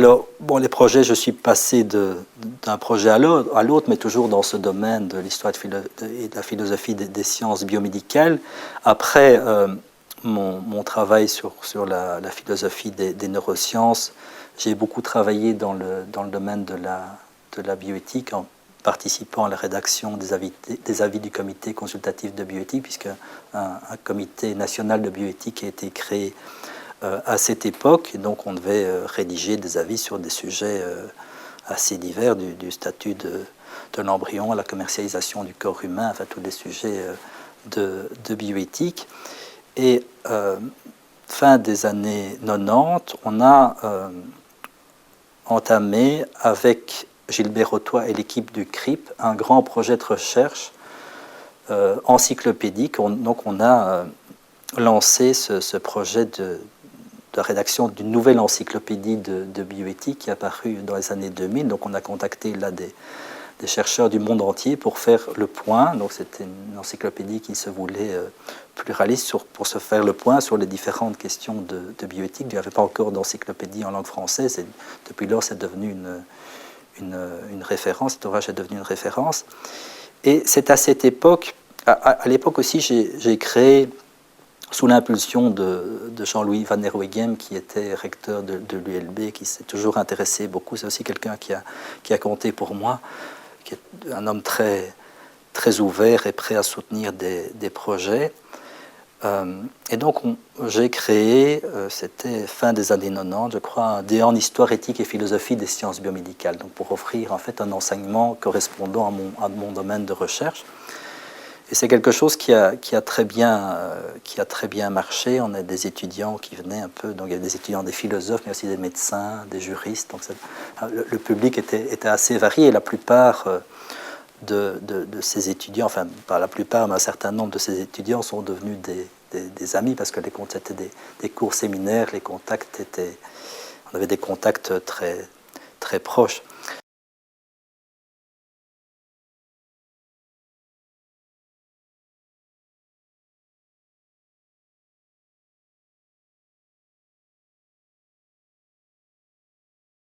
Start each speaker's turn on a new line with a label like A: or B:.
A: Alors, bon, les projets, je suis passé d'un projet à l'autre, mais toujours dans ce domaine de l'histoire et de la philosophie des sciences biomédicales. Après mon travail sur la philosophie des neurosciences, j'ai beaucoup travaillé dans le domaine de la bioéthique, en participant à la rédaction des avis du comité consultatif de bioéthique, puisque un comité national de bioéthique a été créé à cette époque, et donc on devait rédiger des avis sur des sujets assez divers, du statut de l'embryon à la commercialisation du corps humain, enfin tous les sujets de bioéthique. Et fin des années 90, on a entamé avec Gilbert Ottois et l'équipe du CRIP un grand projet de recherche encyclopédique. Donc on a lancé ce projet de rédaction d'une nouvelle encyclopédie de bioéthique qui est apparue dans les années 2000. Donc on a contacté là des chercheurs du monde entier pour faire le point. Donc c'était une encyclopédie qui se voulait pluraliste pour se faire le point sur les différentes questions de bioéthique. Il n'y avait pas encore d'encyclopédie en langue française. Et depuis lors, c'est devenu une référence. Cet ouvrage est devenu une référence. Et c'est à cette époque, à l'époque aussi, j'ai créé, sous l'impulsion de Jean-Louis Van Herweghem, qui était recteur de l'ULB, qui s'est toujours intéressé beaucoup. C'est aussi quelqu'un qui a compté pour moi, qui est un homme très, très ouvert et prêt à soutenir des projets. Et donc j'ai créé, c'était fin des années 90, je crois, un DEA en histoire, éthique et philosophie des sciences biomédicales, donc pour offrir en fait un enseignement correspondant à mon domaine de recherche. Et c'est quelque chose qui a très bien marché. On a des étudiants qui venaient un peu, donc il y avait des étudiants, des philosophes, mais aussi des médecins, des juristes. Donc le public était assez varié. Et la plupart de ces étudiants, enfin pas la plupart, mais un certain nombre de ces étudiants sont devenus des amis, parce que c'était des cours séminaires, les contacts on avait des contacts très, très proches.